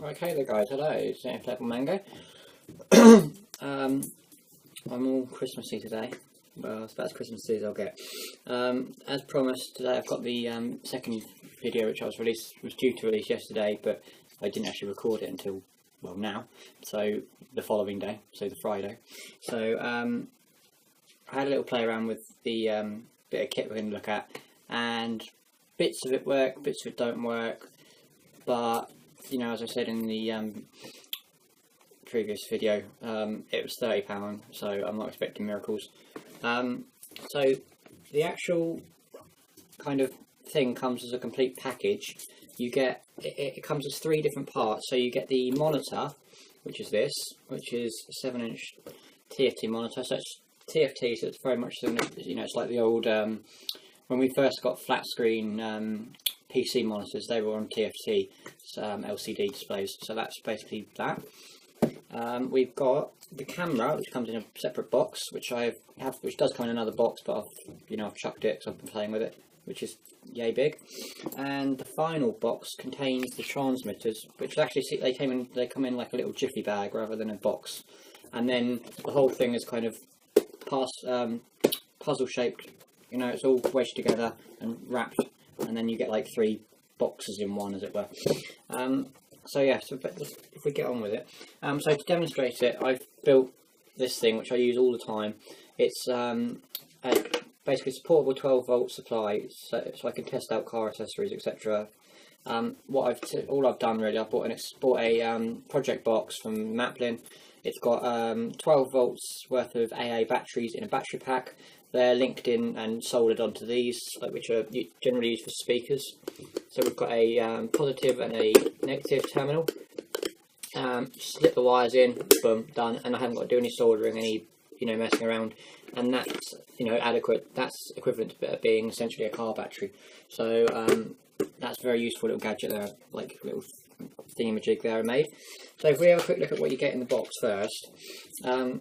Okay there guys, hello, it's Inflatablemango. I'm all Christmassy today. Well, it's about as Christmassy as I'll get. As promised, today I've got the second video which was due to release yesterday, but I didn't actually record it until, well, now, so the following day, so the Friday. So I had a little play around with the bit of kit we're going to look at, and bits of it work, bits of it don't work, but you know, as I said in the previous video, it was £30, so I'm not expecting miracles. So the actual kind of thing comes as a complete package. You get it comes as 3 different parts. So you get the monitor, which is this, which is a 7-inch TFT monitor. So it's TFT, so it's very much, you know, it's like the old when we first got flat screen PC monitors, they were on TFT LCD displays, so that's basically that. We've got the camera, which comes in a separate box, which which does come in another box, but I've chucked it because I've been playing with it, which is yay big. And the final box contains the transmitters, which actually they come in like a little jiffy bag rather than a box. And then the whole thing is kind of puzzle shaped. You know, it's all wedged together and wrapped, and then you get like 3 boxes in one, as it were. So yeah, so if we get on with it. So to demonstrate it, I've built this thing, which I use all the time. It's basically a portable 12-volt supply, so I can test out car accessories, etc. All I've done really, I've bought a project box from Maplin. It's got 12 volts worth of AA batteries in a battery pack. They're linked in and soldered onto these, which are generally used for speakers. So we've got a positive and a negative terminal. Slip the wires in, boom, done. And I haven't got to do any soldering, any messing around. And that's adequate. That's equivalent to being essentially a car battery. So that's a very useful little gadget there, like a little thingamajig there I made. So if we have a quick look at what you get in the box first. So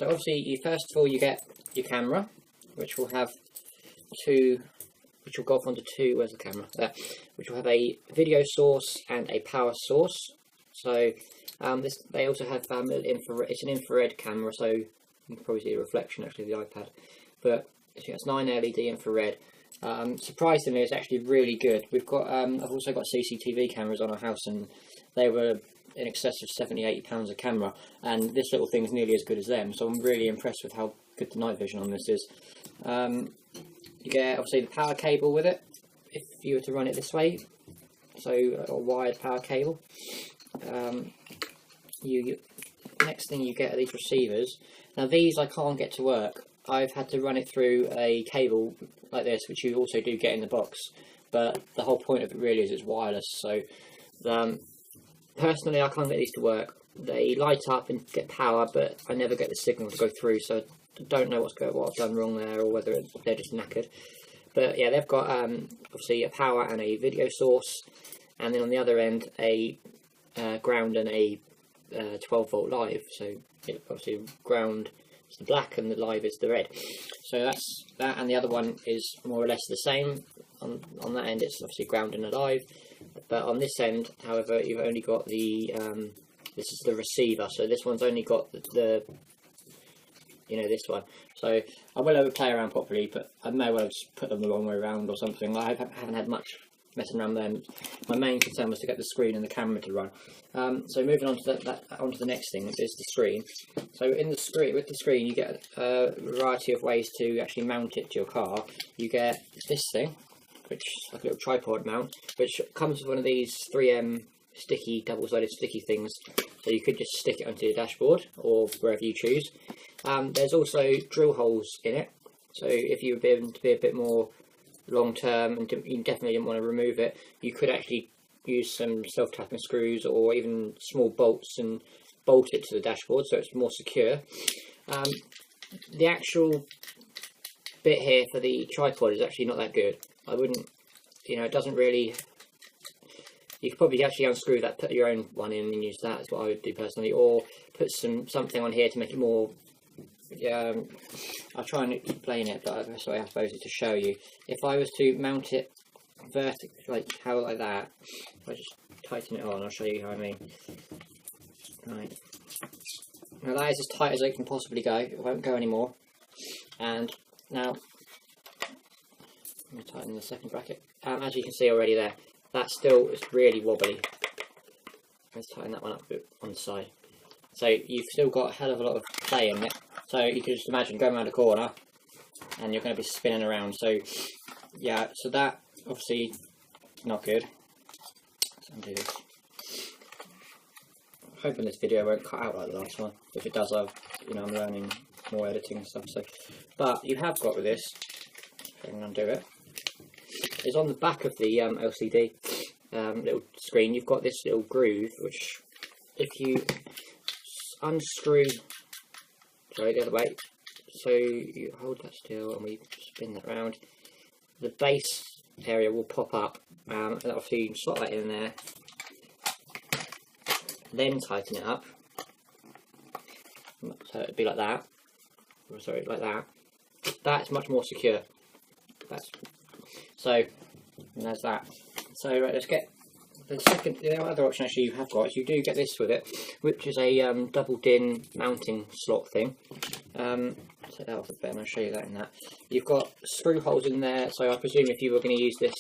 obviously, first of all you get your camera, which will have which will go off onto 2. Where's the camera? There. Which will have a video source and a power source. So they also have infrared. It's an infrared camera, so you can probably see a reflection actually of the iPad. But it's 9 LED infrared. Surprisingly, it's actually really good. We've got I've also got CCTV cameras on our house, and they were in excess of £70–80 a camera, and this little thing is nearly as good as them. So I'm really impressed with how good the night vision on this is. You get obviously the power cable with it, if you were to run it this way, so a wired power cable. Next thing you get are these receivers. Now these I can't get to work. I've had to run it through a cable like this, which you also do get in the box, but the whole point of it really is it's wireless. So personally I can't get these to work. They light up and get power, but I never get the signal to go through, so I don't know what I've done wrong there, or whether they're just knackered. But yeah, they've got obviously a power and a video source, and then on the other end a ground and a 12-volt live. So obviously ground is the black and the live is the red. So that's that, and the other one is more or less the same. On that end it's obviously ground and a live, but on this end, however, you've only got the this is the receiver. So this one's only got the this one. So I will have a play around properly, but I may well have just put them the wrong way around or something. I haven't had much messing around them. My main concern was to get the screen and the camera to run. So moving on to onto the next thing, which is the screen. So with the screen you get a variety of ways to actually mount it to your car. You get this thing, which is like a little tripod mount, which comes with one of these 3M sticky, double-sided sticky things, so you could just stick it onto your dashboard or wherever you choose. There's also drill holes in it, so if you were to be a bit more long-term and you definitely didn't want to remove it, you could actually use some self-tapping screws or even small bolts and bolt it to the dashboard so it's more secure. The actual bit here for the tripod is actually not that good. I wouldn't, it doesn't really. You could probably actually unscrew that, put your own one in and use that. That's what I would do personally, or put something on here to make it more. I'll try and explain it, but the best way I suppose is to show you. If I was to mount it vertically, like that, if I just tighten it on. I'll show you how I mean. Right. Now that is as tight as it can possibly go. It won't go anymore. And now, let me tighten the second bracket. As you can see already there, that still is really wobbly. Let's tighten that one up a bit on the side. So you've still got a hell of a lot of play in it. So you can just imagine going around a corner and you're going to be spinning around. So yeah, so that obviously not good. Let's undo this. I'm hoping this video won't cut out like the last one. If it does, I'm learning more editing and stuff. So, but you have got with this, if I can undo it, is on the back of the LCD little screen. You've got this little groove, which if you unscrew, sorry, the other way, so you hold that still and we spin that around, the base area will pop up, and obviously you can slot that in there, then tighten it up, so it'd be like that, or sorry, like that. That's much more secure. That's so, and there's that. So right, let's get the other option actually you have got is you do get this with it, which is a double DIN mounting slot thing. Take that off a bit and I'll show you that in that. You've got screw holes in there, so I presume if you were going to use this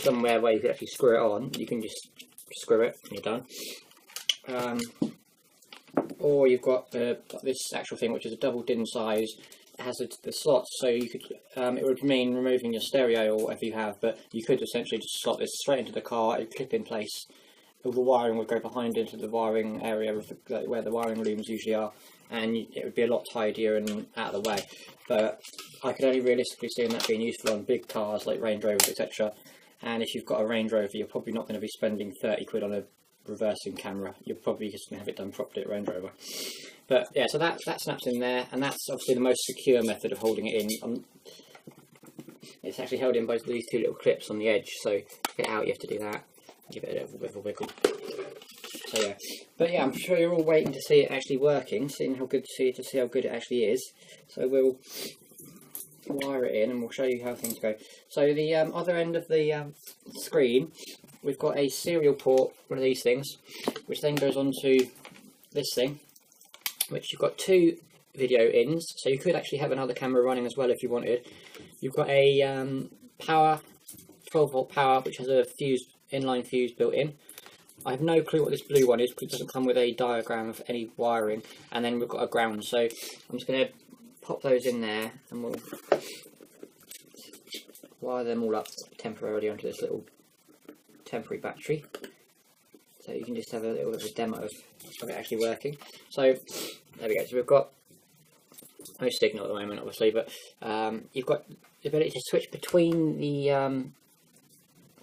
somewhere where you could actually screw it on, you can just screw it and you're done. Or you've got this actual thing, which is a double DIN size. It has the slots, so you could it would mean removing your stereo or whatever you have, but you could essentially just slot this straight into the car. It would clip in place. All the wiring would go behind into the wiring area of where the wiring looms usually are, and it would be a lot tidier and out of the way. But I could only realistically see that being useful on big cars like Range Rovers, etc. And if you've got a Range Rover, you're probably not going to be spending 30 quid on a reversing camera. You're probably just going to have it done properly at Range Rover. But yeah, so that snaps in there, and that's obviously the most secure method of holding it in. It's actually held in by these two little clips on the edge, so to get it out you have to do that. Give it a little bit of a wiggle. So yeah, but yeah, I'm sure you're all waiting to see it actually working, seeing how good to see how good it actually is. So we'll wire it in and we'll show you how things go. So the other end of the screen, we've got a serial port, one of these things, which then goes onto this thing, which you've got two video ins, so you could actually have another camera running as well if you wanted. You've got a power, 12 volt power, which has a inline fuse built in. I have no clue what this blue one is because it doesn't come with a diagram of any wiring. And then we've got a ground, so I'm just going to pop those in there and we'll wire them all up temporarily onto this little temporary battery. So you can just have a little bit of a demo of it actually working. So there we go. So we've got no signal at the moment, obviously, but you've got the ability to switch between the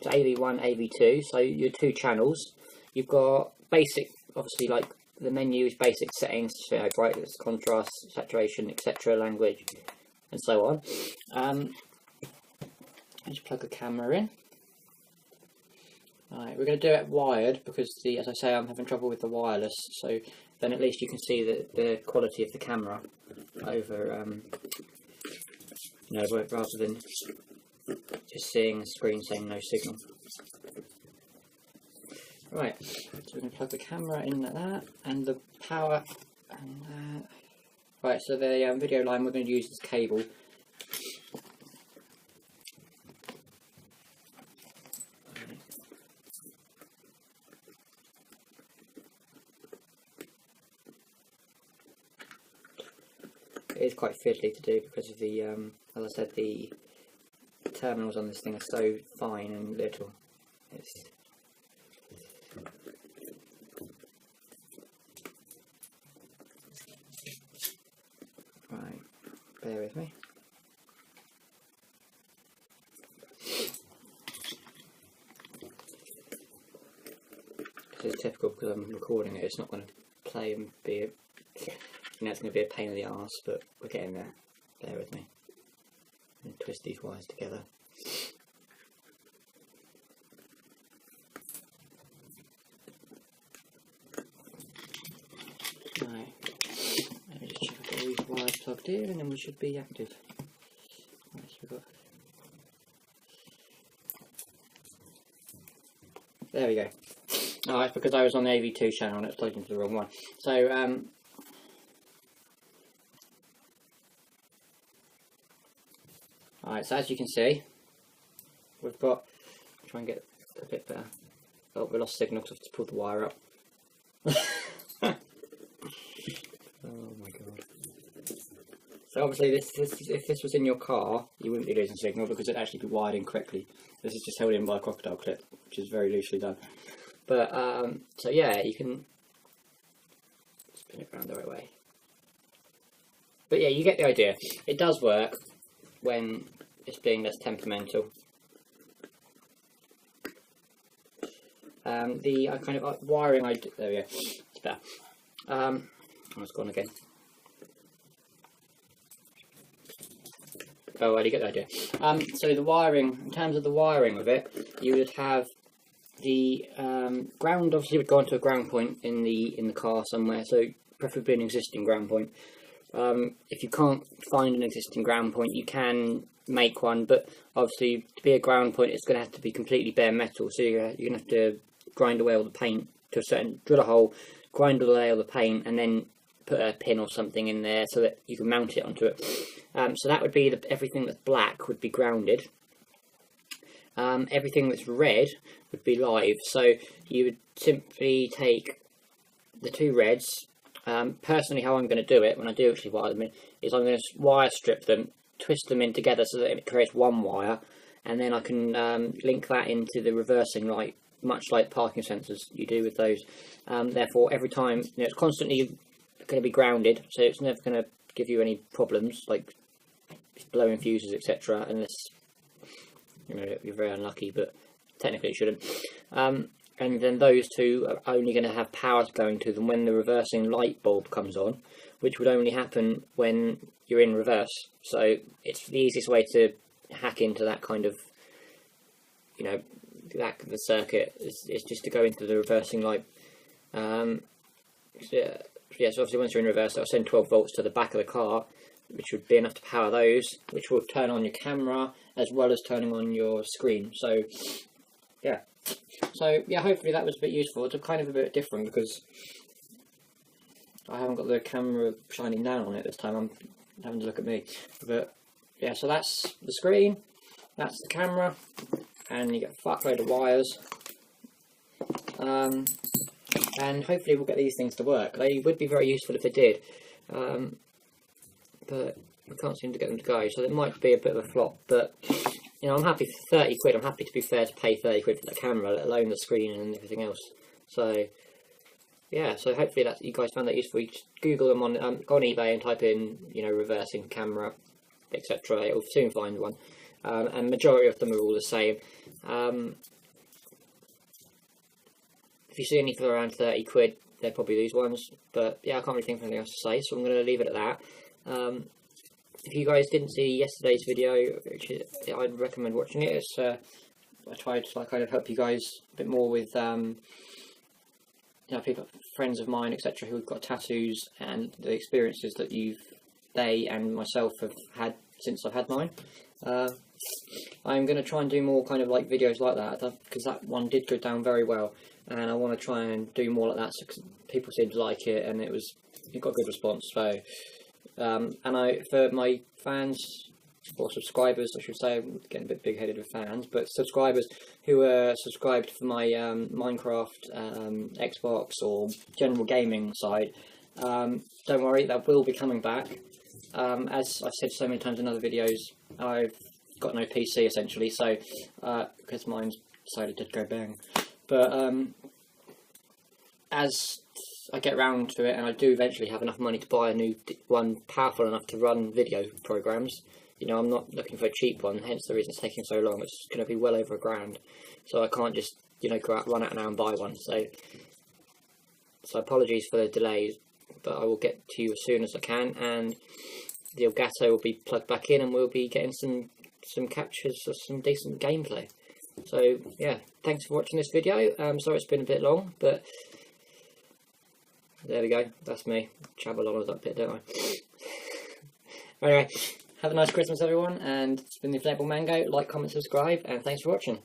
AV1, AV2, so your two channels. You've got basic, obviously, like the menu is basic settings, brightness, contrast, saturation, etc., language, and so on. Just plug the camera in. Right, we're going to do it wired because, as I say, I'm having trouble with the wireless, so then at least you can see the quality of the camera over, rather than just seeing the screen saying no signal. Right, so we're going to plug the camera in like that, and the power, and that. Right, so the video line we're going to use this cable. It is quite fiddly to do because of the, as I said, the terminals on this thing are so fine and little. Right, bear with me. This is typical because I'm recording it, it's not going to play and be it's going to be a pain in the arse, but we're getting there. Bear with me. And twist these wires together. Right. Let me just check I've got all these wires plugged in, and then we should be active. Right, so we've got. there we go. Oh, it's because I was on the AV2 channel and it's plugged into the wrong one. So, alright, so as you can see, we've got, try and get a bit better. Oh, we lost signal because I've just pulled the wire up. Oh my god. So obviously if this was in your car, you wouldn't be losing signal because it'd actually be wired in correctly. This is just held in by a crocodile clip, which is very loosely done. But, so yeah, you can spin it around the right way. But yeah, you get the idea. It does work when it's being less temperamental. The kind of wiring I do, there we go, it's better. Oh, it's gone again. Oh, well, you get the idea. So the wiring, in terms of the wiring of it, you would have the ground obviously would go onto a ground point in the car somewhere, so preferably an existing ground point. If you can't find an existing ground point, you can make one, but obviously to be a ground point, it's going to have to be completely bare metal. So you're going to have to grind away all the paint to a certain, drill a hole, grind away all the paint, and then put a pin or something in there so that you can mount it onto it. So that would be everything that's black would be grounded. Everything that's red would be live. So you would simply take the two reds. Personally, how I'm going to do it when I do actually wire them in is I'm going to wire strip them, twist them in together so that it creates one wire, and then I can link that into the reversing light, much like parking sensors you do with those. Therefore, every time, it's constantly going to be grounded, so it's never going to give you any problems like blowing fuses, etc. Unless you're very unlucky, but technically it shouldn't. And then those two are only going to have power going to them when the reversing light bulb comes on, which would only happen when you're in reverse. So it's the easiest way to hack into that kind of, the circuit is just to go into the reversing light. So obviously once you're in reverse, I'll send 12 volts to the back of the car, which would be enough to power those, which will turn on your camera as well as turning on your screen. So yeah. So yeah, hopefully that was a bit useful. It's kind of a bit different because I haven't got the camera shining down on it this time. I'm having to look at me. But yeah, so that's the screen, that's the camera, and you get a fuckload of wires. And hopefully we'll get these things to work. They would be very useful if they did, but we can't seem to get them to go, so it might be a bit of a flop. But I'm happy for 30 quid. I'm happy, to be fair, to pay 30 quid for the camera, let alone the screen and everything else. So yeah, so hopefully that you guys found that useful. You just Google them on eBay and type in reversing camera, etc. You'll soon find one, and majority of them are all the same. If you see any for around 30 quid, they're probably these ones. But yeah, I can't really think of anything else to say, so I'm going to leave it at that. If you guys didn't see yesterday's video, I'd recommend watching it. It's I tried to kind of help you guys a bit more with people, friends of mine, etc., who've got tattoos and the experiences that they and myself have had since I've had mine. I'm going to try and do more kind of like videos like that, because that one did go down very well, and I want to try and do more like that, so people seemed to like it, and it got a good response. So and for my fans, or subscribers I should say, I'm getting a bit big-headed with fans, but subscribers who are subscribed for my Minecraft, Xbox or general gaming side, don't worry, that will be coming back. As I've said so many times in other videos, I've got no PC essentially, so because mine's decided to go bang. But as I get round to it, and I do eventually have enough money to buy a new one powerful enough to run video programs, I'm not looking for a cheap one, hence the reason it's taking so long. It's going to be well over £1,000, so I can't just run out now and buy one. So apologies for the delays, but I will get to you as soon as I can, and the Elgato will be plugged back in, and we'll be getting some captures of some decent gameplay. So yeah, thanks for watching this video. Sorry it's been a bit long, but there we go, that's me. Travel on with that bit, don't I? Anyway, have a nice Christmas everyone, and it's been the Inflatable Mango. Like, comment, subscribe, and thanks for watching.